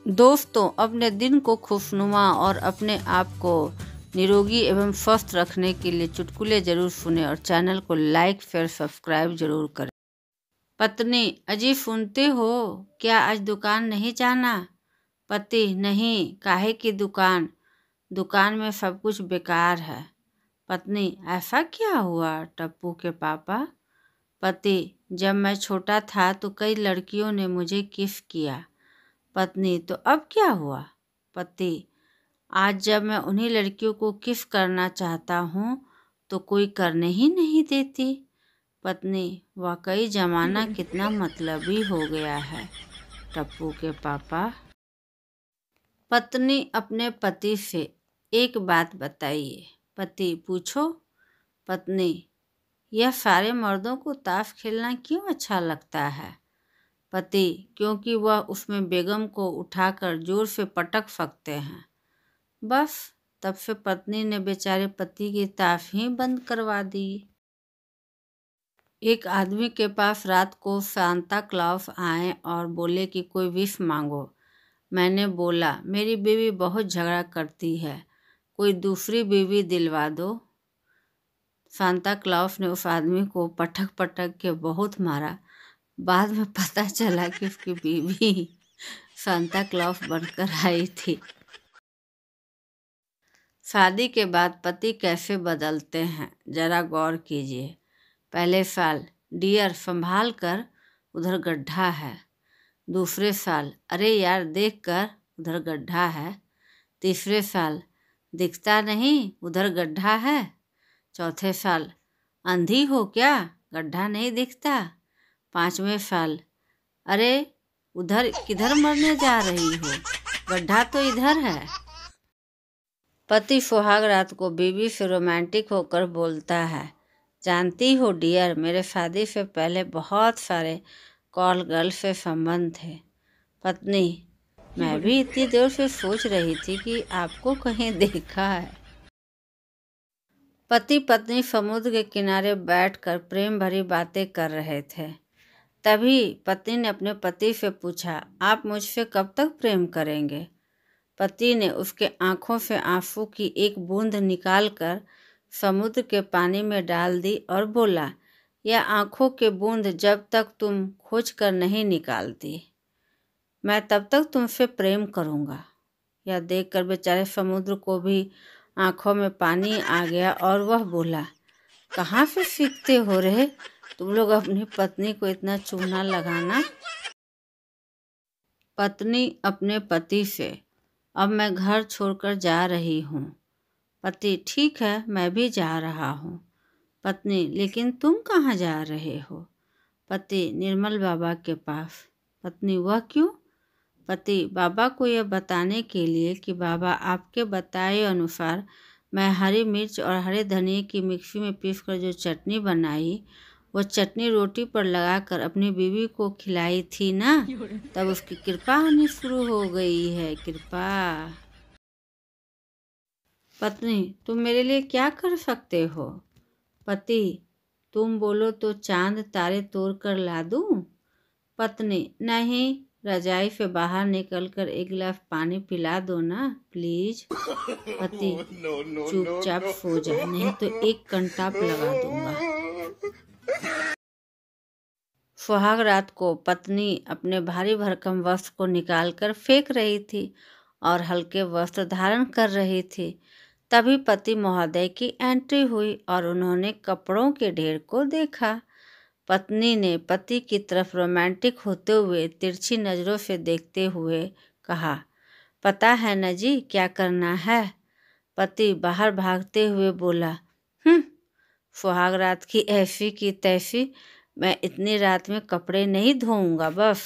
दोस्तों, अपने दिन को खुशनुमा और अपने आप को निरोगी एवं स्वस्थ रखने के लिए चुटकुले जरूर सुने और चैनल को लाइक शेयर सब्सक्राइब जरूर करें। पत्नी: अजी सुनते हो क्या, आज दुकान नहीं जाना? पति: नहीं, काहे की दुकान? दुकान में सब कुछ बेकार है। पत्नी: ऐसा क्या हुआ टप्पू के पापा? पति: जब मैं छोटा था तो कई लड़कियों ने मुझे किस किया। पत्नी: तो अब क्या हुआ? पति: आज जब मैं उन्हीं लड़कियों को किस करना चाहता हूँ तो कोई करने ही नहीं देती। पत्नी: वाकई जमाना कितना मतलबी हो गया है टप्पू के पापा। पत्नी अपने पति से: एक बात बताइए। पति: पूछो। पत्नी: यह सारे मर्दों को ताश खेलना क्यों अच्छा लगता है? पति: क्योंकि वह उसमें बेगम को उठाकर जोर से पटक सकते हैं। बस तब से पत्नी ने बेचारे पति की ताश ही बंद करवा दी। एक आदमी के पास रात को सांता क्लॉस आए और बोले कि कोई विश मांगो। मैंने बोला, मेरी बीवी बहुत झगड़ा करती है, कोई दूसरी बीवी दिलवा दो। सांता क्लॉस ने उस आदमी को पटक पटक के बहुत मारा। बाद में पता चला कि उसकी बीवी सांता क्लॉस बनकर आई थी। शादी के बाद पति कैसे बदलते हैं, जरा गौर कीजिए। पहले साल: डियर संभाल कर, उधर गड्ढा है। दूसरे साल: अरे यार देख कर, उधर गड्ढा है। तीसरे साल: दिखता नहीं, उधर गड्ढा है। चौथे साल: अंधी हो क्या, गड्ढा नहीं दिखता। पांचवें साल: अरे उधर किधर मरने जा रही हो, गड्ढा तो इधर है। पति सुहाग रात को बीवी से रोमांटिक होकर बोलता है, जानती हो डियर, मेरे शादी से पहले बहुत सारे कॉल गर्ल से संबंध थे। पत्नी: मैं भी इतनी देर से सोच रही थी कि आपको कहीं देखा है। पति पत्नी समुद्र के किनारे बैठकर प्रेम भरी बातें कर रहे थे। तभी पत्नी ने अपने पति से पूछा, आप मुझसे कब तक प्रेम करेंगे? पति ने उसके आंखों से आंसू की एक बूंद निकालकर समुद्र के पानी में डाल दी और बोला, यह आंखों के बूंद जब तक तुम खोज कर नहीं निकालती, मैं तब तक तुमसे प्रेम करूँगा। यह देखकर बेचारे समुद्र को भी आंखों में पानी आ गया और वह बोला, कहाँ से सीखते हो रहे तुम लोग अपनी पत्नी को इतना चूना लगाना। पत्नी अपने पति से: अब मैं घर छोड़कर जा रही हूँ। पति: ठीक है, मैं भी जा रहा हूँ। पत्नी: लेकिन तुम कहाँ जा रहे हो? पति: निर्मल बाबा के पास। पत्नी: वह क्यों? पति: बाबा को यह बताने के लिए कि बाबा आपके बताए अनुसार मैं हरी मिर्च और हरे धनिए की मिक्सी में पीसकर जो चटनी बनाई, वो चटनी रोटी पर लगाकर अपनी बीवी को खिलाई थी ना, तब उसकी कृपा होनी शुरू हो गई है, कृपा। पत्नी: तुम मेरे लिए क्या कर सकते हो? पति: तुम बोलो तो चांद तारे तोड़ कर ला दूं। पत्नी: नहीं, रजाई से बाहर निकलकर एक गिलास पानी पिला दो ना प्लीज। पति: चुपचाप सो जा, नहीं तो एक कंटाप लगा दूंगा। सुहाग रात को पत्नी अपने भारी भरकम वस्त्र को निकालकर फेंक रही थी और हल्के वस्त्र धारण कर रही थी। तभी पति महोदय की एंट्री हुई और उन्होंने कपड़ों के ढेर को देखा। पत्नी ने पति की तरफ रोमांटिक होते हुए तिरछी नज़रों से देखते हुए कहा, पता है न जी क्या करना है? पति बाहर भागते हुए बोला, सुहाग रात की ऐसी की तैसी, मैं इतनी रात में कपड़े नहीं धोऊंगा बस।